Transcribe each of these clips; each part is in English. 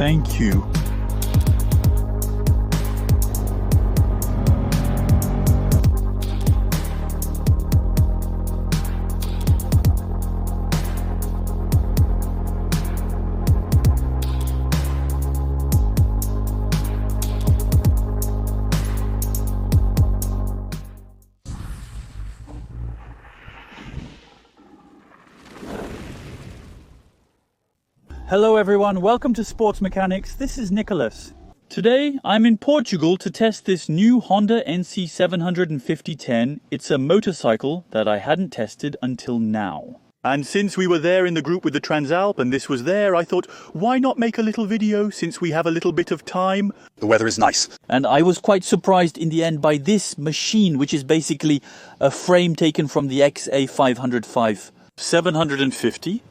Thank you. Hello everyone, welcome to Sports Mechanics. This is Nicholas. Today I'm in Portugal to test this new Honda NC 750-10. It's a motorcycle that I hadn't tested until now. And since we were there in the group with the Transalp and this was there, I thought, why not make a little video since we have a little bit of time? The weather is nice. And I was quite surprised in the end by this machine, which is basically a frame taken from the XA505 750.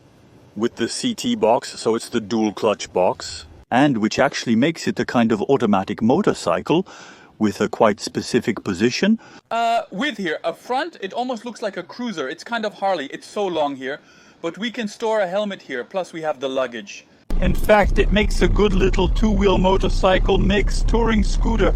With the CT box, so it's the dual clutch box, and which actually makes it a kind of automatic motorcycle with a quite specific position. With here, up front, it almost looks like a cruiser. It's kind of Harley, it's so long here, but we can store a helmet here, plus we have the luggage. In fact, it makes a good little two-wheel motorcycle mix touring scooter.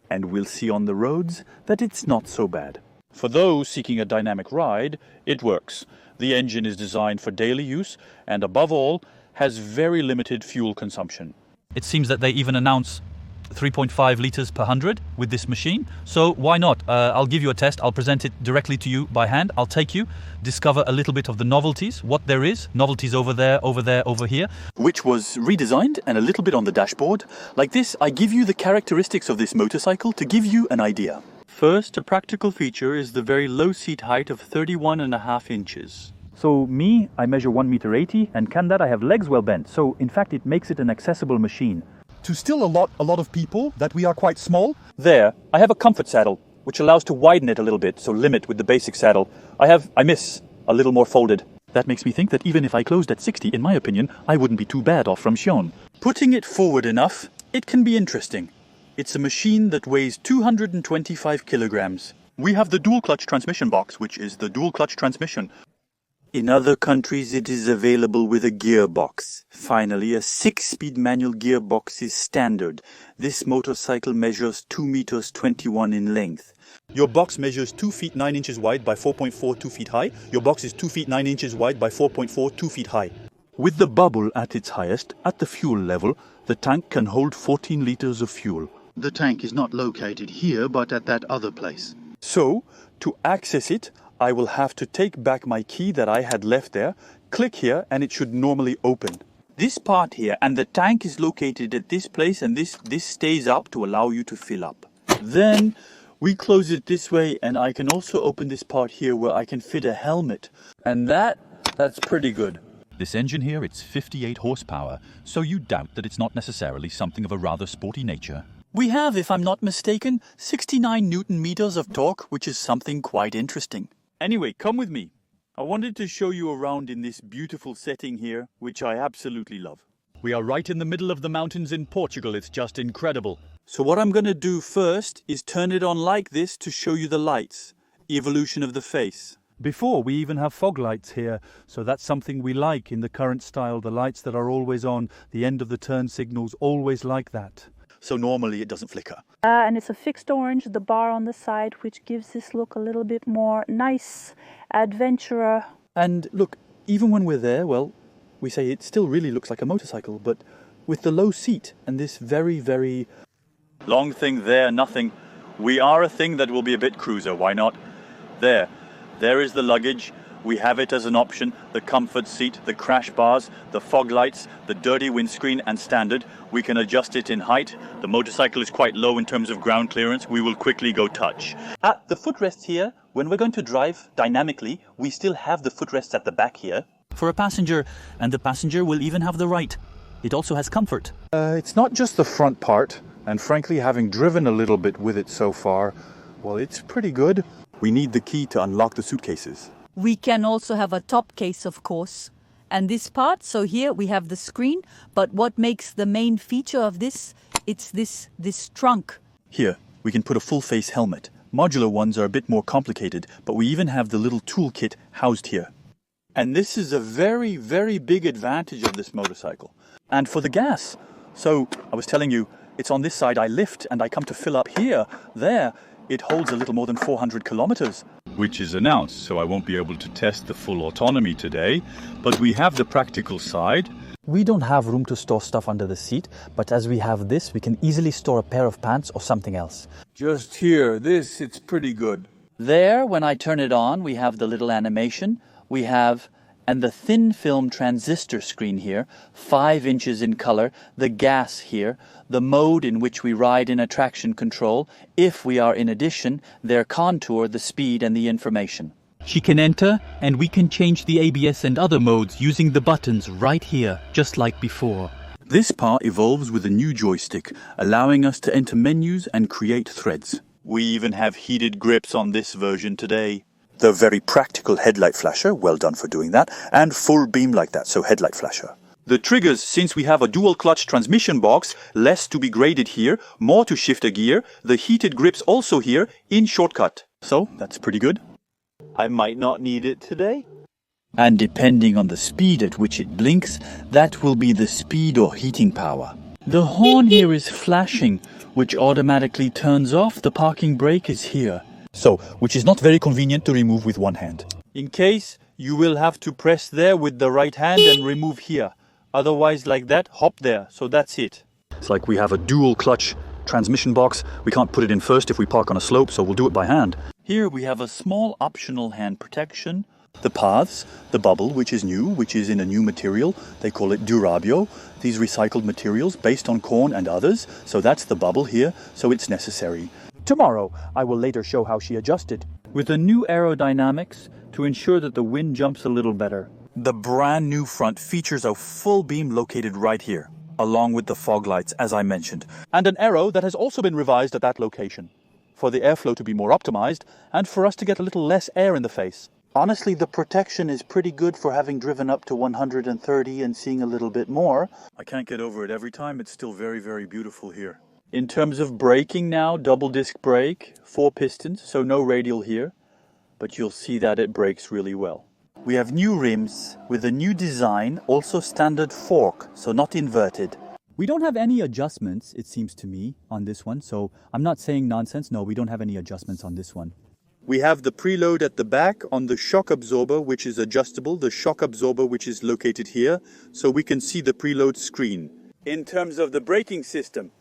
And we'll see on the roads that it's not so bad. For those seeking a dynamic ride, it works. The engine is designed for daily use and above all has very limited fuel consumption. It seems that they even announce 3.5 liters per 100 with this machine. So why not? I'll give you a test. I'll present it directly to you by hand. I'll take you, discover a little bit of the novelties, what there is. Novelties over there, over here. Which was redesigned and a little bit on the dashboard. Like this, I give you the characteristics of this motorcycle to give you an idea. First, a practical feature is the very low seat height of 31.5 inches. So me, I measure 1.80 meters, and can that I have legs well bent. So in fact, it makes it an accessible machine. To still a lot of people, that we are quite small. There, I have a comfort saddle, which allows to widen it a little bit, so limit with the basic saddle. I miss a little more folded. That makes me think that even if I closed at 60, in my opinion, I wouldn't be too bad off from Sion. Putting it forward enough, it can be interesting. It's a machine that weighs 225 kilograms. We have the dual clutch transmission box, which is the dual clutch transmission. In other countries, it is available with a gearbox. Finally, a 6-speed manual gearbox is standard. This motorcycle measures 2 meters 21 in length. Your box measures 2 feet 9 inches wide by 4.4 2 feet high. Your box is 2 feet 9 inches wide by 4.4 2 feet high. With the bubble at its highest, at the fuel level, the tank can hold 14 liters of fuel. The tank is not located here, but at that other place. So, to access it, I will have to take back my key that I had left there, click here, and it should normally open. This part here, and the tank is located at this place, and this stays up to allow you to fill up. Then, we close it this way, and I can also open this part here where I can fit a helmet. And that's pretty good. This engine here, it's 58 horsepower, so you doubt that it's not necessarily something of a rather sporty nature. We have, if I'm not mistaken, 69 Newton meters of torque, which is something quite interesting. Anyway, come with me. I wanted to show you around in this beautiful setting here, which I absolutely love. We are right in the middle of the mountains in Portugal. It's just incredible. So what I'm going to do first is turn it on like this to show you the lights, evolution of the face. Before, we even have fog lights here, so that's something we like in the current style, the lights that are always on, the end of the turn signals, always like that. So normally it doesn't flicker. And it's a fixed orange, the bar on the side, which gives this look a little bit more nice, adventurer. And look, even when we're there, well, we say it still really looks like a motorcycle, but with the low seat and this very, very long thing there, nothing. We are a thing that will be a bit cruiser, why not? There is the luggage. We have it as an option, the comfort seat, the crash bars, the fog lights, the dirty windscreen and standard. We can adjust it in height. The motorcycle is quite low in terms of ground clearance. We will quickly go touch. At the footrest here, when we're going to drive dynamically, we still have the footrests at the back here. For a passenger, and the passenger will even have the right. It also has comfort. It's not just the front part, and frankly, having driven a little bit with it so far, well, it's pretty good. We need the key to unlock the suitcases. We can also have a top case, of course. And this part, so here we have the screen, but what makes the main feature of this, it's this trunk. Here, we can put a full-face helmet. Modular ones are a bit more complicated, but we even have the little toolkit housed here. And this is a very, very big advantage of this motorcycle. And for the gas. So, I was telling you, it's on this side I lift and I come to fill up here, there. It holds a little more than 400 kilometers. Which is announced, so I won't be able to test the full autonomy today. But we have the practical side. We don't have room to store stuff under the seat, but as we have this, we can easily store a pair of pants or something else. Just here, it's pretty good. There, when I turn it on, we have the little animation. We have, and the thin film transistor screen here, 5 inches in color, the gas here, the mode in which we ride in a traction control, if we are in addition, their contour, the speed and the information. She can enter, and we can change the ABS and other modes using the buttons right here, just like before. This part evolves with a new joystick, allowing us to enter menus and create threads. We even have heated grips on this version today. The very practical headlight flasher, well done for doing that, and full beam like that, so headlight flasher. The triggers, since we have a dual clutch transmission box, less to be graded here, more to shift a gear, the heated grips also here, in shortcut. So, that's pretty good. I might not need it today. And depending on the speed at which it blinks, that will be the speed or heating power. The horn here is flashing, which automatically turns off. The parking brake is here. So, which is not very convenient to remove with one hand. In case, you will have to press there with the right hand and remove here. Otherwise, like that, hop there. So that's it. It's like we have a dual clutch transmission box. We can't put it in first if we park on a slope, so we'll do it by hand. Here we have a small optional hand protection. The paths, the bubble, which is new, which is in a new material. They call it Durabio. These recycled materials based on corn and others. So that's the bubble here, so it's necessary. Tomorrow, I will later show how she adjusted. With the new aerodynamics to ensure that the wind jumps a little better. The brand new front features a full beam located right here, along with the fog lights, as I mentioned. And an aero that has also been revised at that location, for the airflow to be more optimized and for us to get a little less air in the face. Honestly, the protection is pretty good for having driven up to 130 and seeing a little bit more. I can't get over it every time. It's still very, very beautiful here. In terms of braking now, double disc brake, 4 pistons, so no radial here. But you'll see that it brakes really well. We have new rims with a new design, also standard fork, so not inverted. We don't have any adjustments, it seems to me, on this one, so I'm not saying nonsense. No, we don't have any adjustments on this one. We have the preload at the back on the shock absorber, which is adjustable, the shock absorber which is located here, so we can see the preload screen. In terms of the braking system,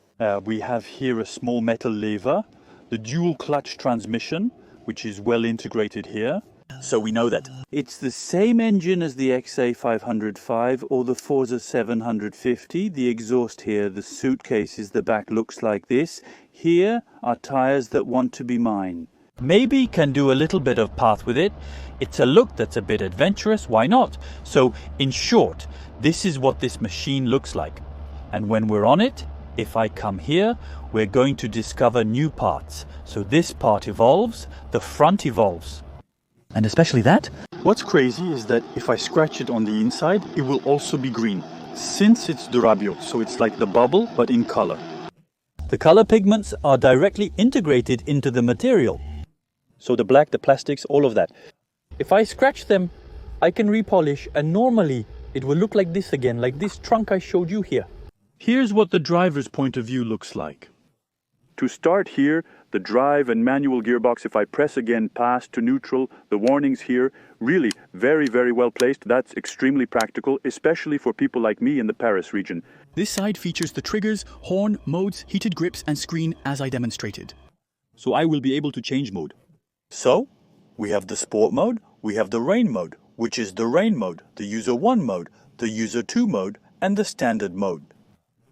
we have here a small metal lever, the dual clutch transmission, which is well integrated here. So we know that it's the same engine as the XA505 or the Forza 750. The exhaust here, the suitcases, the back looks like this. Here are tires that want to be mine. Maybe can do a little bit of path with it. It's a look that's a bit adventurous, why not? So in short, this is what this machine looks like. And when we're on it, if I come here, we're going to discover new parts. So this part evolves, the front evolves. And especially that. What's crazy is that if I scratch it on the inside, it will also be green. Since it's Durabio, so it's like the bubble, but in color. The color pigments are directly integrated into the material. So the black, the plastics, all of that. If I scratch them, I can repolish, and normally it will look like this again, like this trunk I showed you here. Here's what the driver's point of view looks like. To start here, the drive and manual gearbox, if I press again pass to neutral, the warnings here, really very, very well placed. That's extremely practical, especially for people like me in the Paris region. This side features the triggers, horn, modes, heated grips and screen as I demonstrated. So I will be able to change mode. So, we have the sport mode, we have the rain mode, which is the rain mode, the user 1 mode, the user 2 mode, and the standard mode.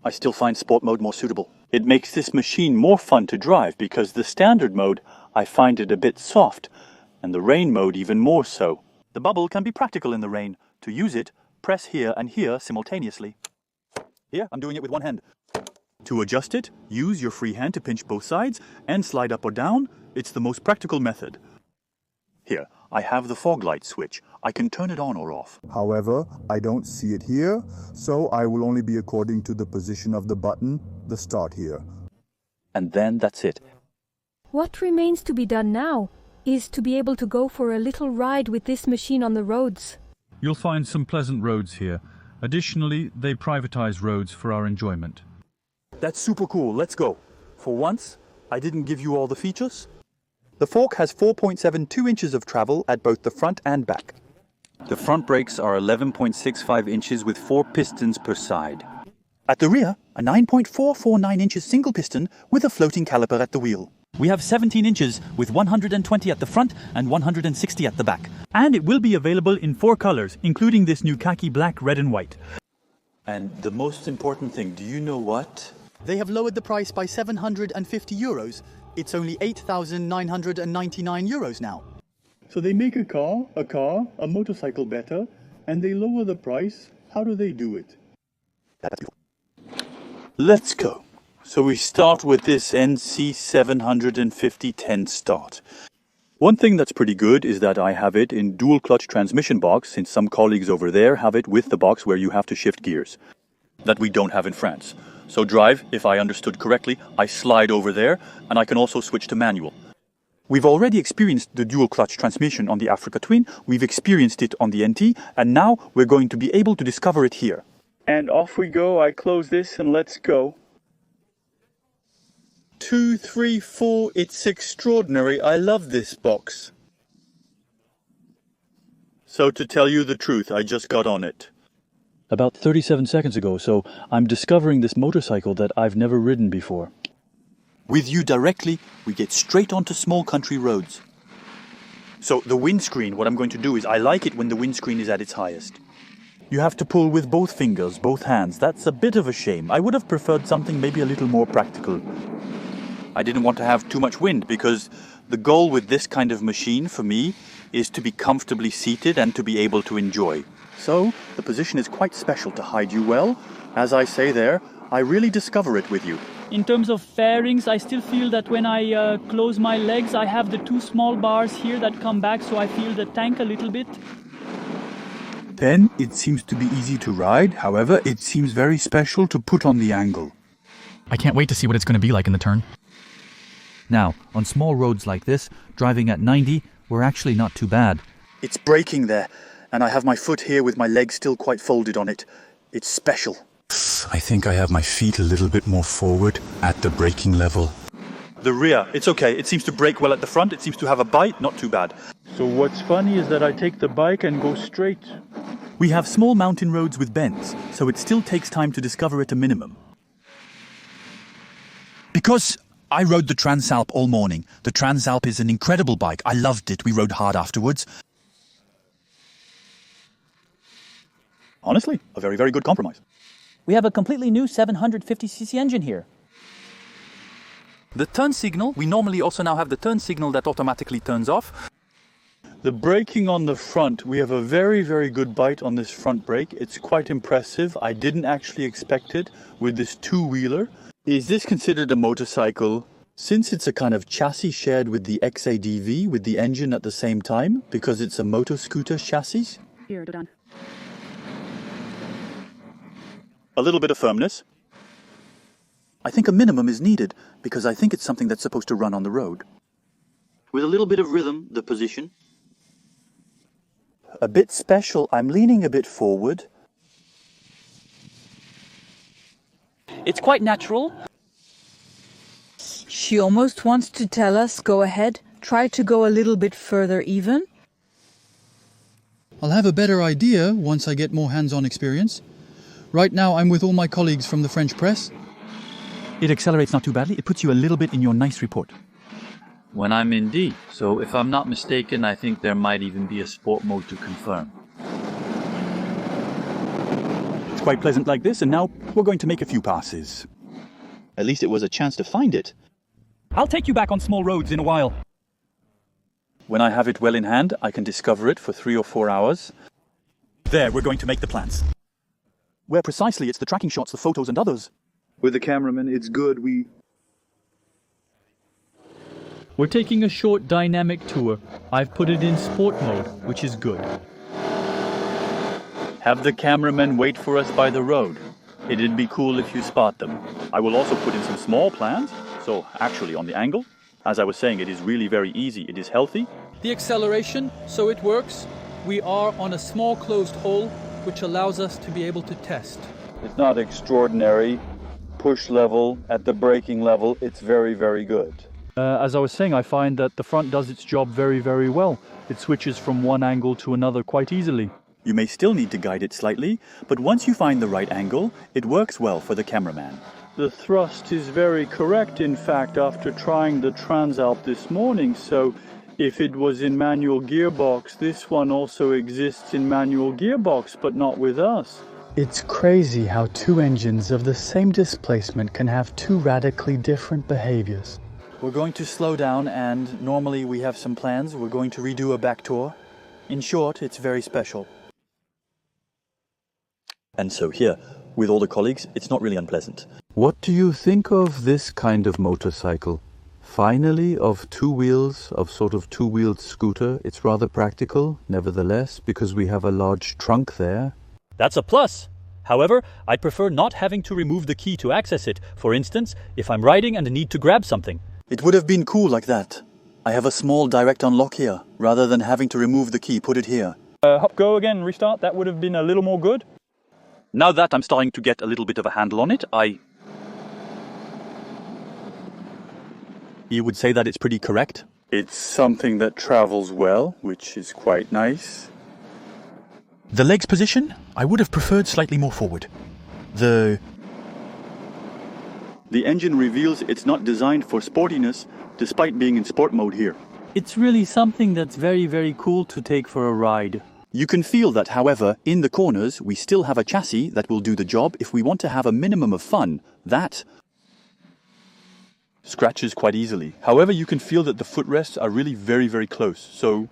I still find sport mode more suitable. It makes this machine more fun to drive because the standard mode, I find it a bit soft, and the rain mode even more so. The bubble can be practical in the rain. To use it, press here and here simultaneously. Here, I'm doing it with one hand. To adjust it, use your free hand to pinch both sides and slide up or down. It's the most practical method. Here, I have the fog light switch. I can turn it on or off. However, I don't see it here, so I will only be according to the position of the button, the start here. And then that's it. What remains to be done now is to be able to go for a little ride with this machine on the roads. You'll find some pleasant roads here. Additionally, they privatize roads for our enjoyment. That's super cool. Let's go. For once, I didn't give you all the features. The fork has 4.72 inches of travel at both the front and back. The front brakes are 11.65 inches with 4 pistons per side. At the rear, a 9.449 inches single piston with a floating caliper at the wheel. We have 17 inches with 120 at the front and 160 at the back. And it will be available in 4 colors, including this new khaki black, red and white. And the most important thing, do you know what? They have lowered the price by €750. It's only €8,999 now. So they make a car, a motorcycle better, and they lower the price. How do they do it? That's beautiful. Let's go. So we start with this NC 750 10 start. One thing that's pretty good is that I have it in dual clutch transmission box, since some colleagues over there have it with the box where you have to shift gears. That we don't have in France. So drive, if I understood correctly, I slide over there, and I can also switch to manual. We've already experienced the dual clutch transmission on the Africa Twin, we've experienced it on the NT, and now we're going to be able to discover it here. And off we go, I close this and let's go. 2, 3, 4, it's extraordinary, I love this box. So to tell you the truth, I just got on it. About 37 seconds ago, so I'm discovering this motorcycle that I've never ridden before. With you directly, we get straight onto small country roads. So the windscreen, what I'm going to do is I like it when the windscreen is at its highest. You have to pull with both fingers, both hands. That's a bit of a shame. I would have preferred something maybe a little more practical. I didn't want to have too much wind because the goal with this kind of machine for me is to be comfortably seated and to be able to enjoy. So the position is quite special to hide you well. As I say there, I really discover it with you. In terms of fairings, I still feel that when I close my legs, I have the 2 small bars here that come back, so I feel the tank a little bit. Then it seems to be easy to ride. However, it seems very special to put on the angle. I can't wait to see what it's going to be like in the turn. Now, on small roads like this, driving at 90, we're actually not too bad. It's braking there, and I have my foot here with my leg still quite folded on it. It's special. I think I have my feet a little bit more forward at the braking level. The rear, it's okay. It seems to brake well at the front. It seems to have a bite, not too bad. So what's funny is that I take the bike and go straight. We have small mountain roads with bends, so it still takes time to discover at a minimum. Because I rode the Transalp all morning. The Transalp is an incredible bike. I loved it. We rode hard afterwards. Honestly, a very, very good compromise. We have a completely new 750cc engine here. The turn signal, we normally also now have the turn signal that automatically turns off. The braking on the front, we have a very, very good bite on this front brake. It's quite impressive. I didn't actually expect it with this 2-wheeler. Is this considered a motorcycle? Since it's a kind of chassis shared with the XADV, with the engine at the same time, because it's a motor scooter chassis? Here, done. A little bit of firmness. I think a minimum is needed, because I think it's something that's supposed to run on the road. With a little bit of rhythm, the position. A bit special, I'm leaning a bit forward. It's quite natural. She almost wants to tell us, go ahead, try to go a little bit further even. I'll have a better idea once I get more hands-on experience. Right now I'm with all my colleagues from the French press. It accelerates not too badly. It puts you a little bit in your nice report. When I'm in D, so if I'm not mistaken, I think there might even be a sport mode to confirm. It's quite pleasant like this, and now we're going to make a few passes. At least it was a chance to find it. I'll take you back on small roads in a while. When I have it well in hand, I can discover it for 3 or 4 hours. There, we're going to make the plans. Where precisely it's the tracking shots, the photos and others. With the cameraman, it's good, We're taking a short dynamic tour. I've put it in sport mode, which is good. Have the cameramen wait for us by the road. It'd be cool if you spot them. I will also put in some small plans, so actually on the angle. As I was saying, it is really very easy. It is healthy. The acceleration, so it works. we are on a small closed hole, which allows us to be able to test. It's not extraordinary. Push level, at the braking level, it's very, very good. As I was saying, I find that the front does its job very, very well. It switches from one angle to another quite easily. You may still need to guide it slightly, but once you find the right angle, it works well for the cameraman. The thrust is very correct, in fact, after trying the Transalp this morning, so if it was in manual gearbox, this one also exists in manual gearbox, but not with us. It's crazy how two engines of the same displacement can have two radically different behaviors. We're going to slow down, and normally we have some plans. We're going to redo a back tour. In short, it's very special. And so here, with all the colleagues, it's not really unpleasant. What do you think of this kind of motorcycle? Finally, of two wheels, of sort of two-wheeled scooter. It's rather practical, nevertheless, because we have a large trunk there. That's a plus. However, I'd prefer not having to remove the key to access it. For instance, if I'm riding and need to grab something. It would have been cool like that. I have a small direct unlock here, rather than having to remove the key, put it here. Hop, go again, restart. That would have been a little more good. Now that I'm starting to get a little bit of a handle on it, You would say that it's pretty correct? It's something that travels well, which is quite nice. The legs position, I would have preferred slightly more forward. The engine reveals it's not designed for sportiness, despite being in sport mode here. It's really something that's very, very cool to take for a ride. You can feel that, however, in the corners, we still have a chassis that will do the job if we want to have a minimum of fun. That scratches quite easily. However, you can feel that the footrests are really very, very close. So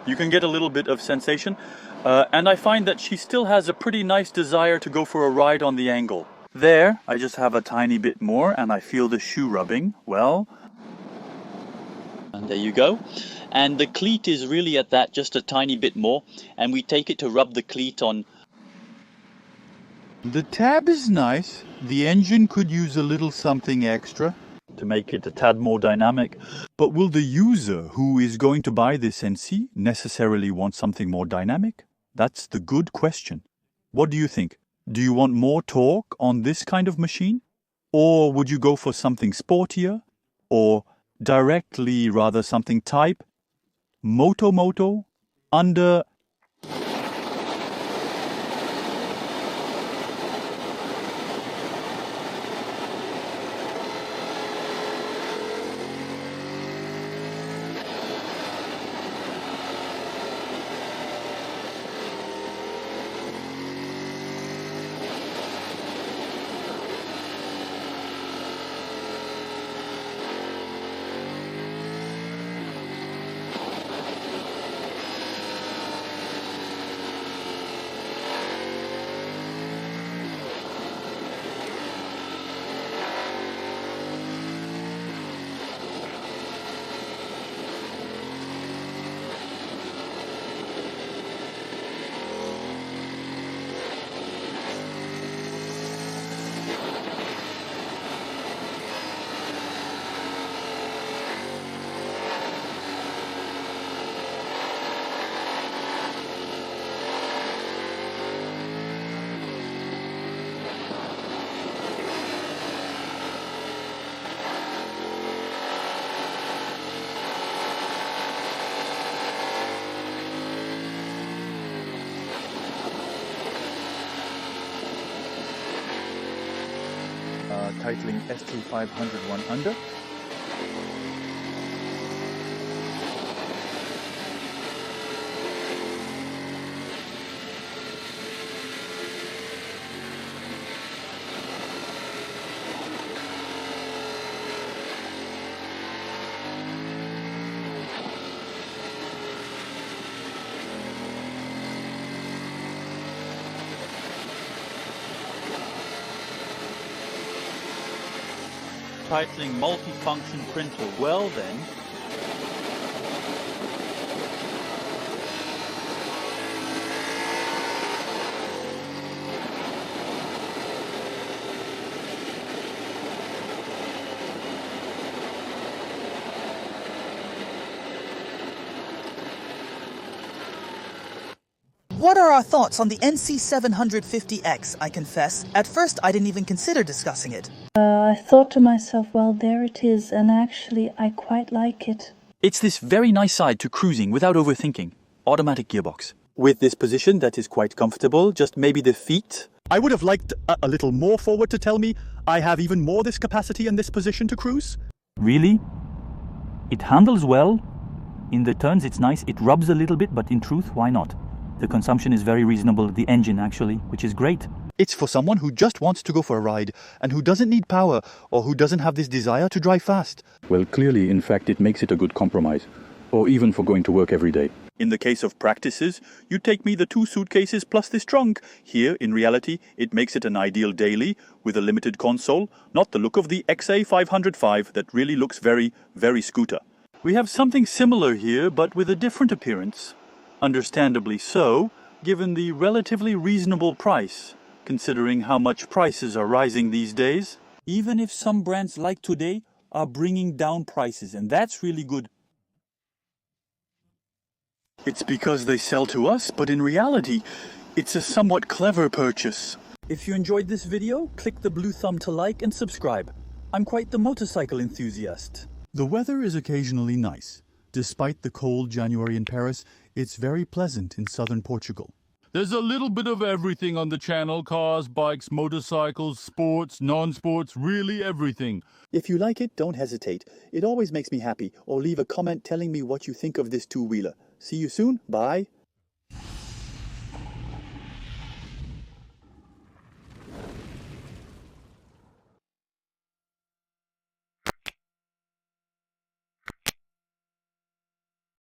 you can get a little bit of sensation. And I find that she still has a pretty nice desire to go for a ride on the angle. There, I just have a tiny bit more and I feel the shoe rubbing. Well, and there you go. And the cleat is really at that, just a tiny bit more. And we take it to rub the cleat on. The tab is nice. The engine could use a little something extra to make it a tad more dynamic. But will the user who is going to buy this NC necessarily want something more dynamic? That's the good question. What do you think? Do you want more torque on this kind of machine? Or would you go for something sportier? Or directly rather something type Moto under titling ST500 under. Titling multifunction printer. Well then, what are our thoughts on the NC750X? I confess, at first I didn't even consider discussing it. I thought to myself, well, there it is, and actually I quite like it. It's this very nice side to cruising without overthinking. Automatic gearbox. With this position that is quite comfortable, just maybe the feet. I would have liked a little more forward to tell me I have even more this capacity and this position to cruise. Really? It handles well. In the turns it's nice. It rubs a little bit, but in truth, why not? The consumption is very reasonable, the engine actually, which is great. It's for someone who just wants to go for a ride and who doesn't need power or who doesn't have this desire to drive fast. Well, clearly, in fact, it makes it a good compromise. Or even for going to work every day. In the case of practices, you take me the 2 suitcases plus this trunk. Here, in reality, it makes it an ideal daily with a limited console, not the look of the XA505 that really looks very, very scooter. We have something similar here, but with a different appearance. Understandably so, given the relatively reasonable price, considering how much prices are rising these days. Even if some brands like today are bringing down prices, and that's really good. It's because they sell to us, but in reality, it's a somewhat clever purchase. If you enjoyed this video, click the blue thumb to like and subscribe. I'm quite the motorcycle enthusiast. The weather is occasionally nice. Despite the cold January in Paris, it's very pleasant in southern Portugal. There's a little bit of everything on the channel. Cars, bikes, motorcycles, sports, non-sports, really everything. If you like it, don't hesitate. It always makes me happy. Or leave a comment telling me what you think of this two-wheeler. See you soon. Bye.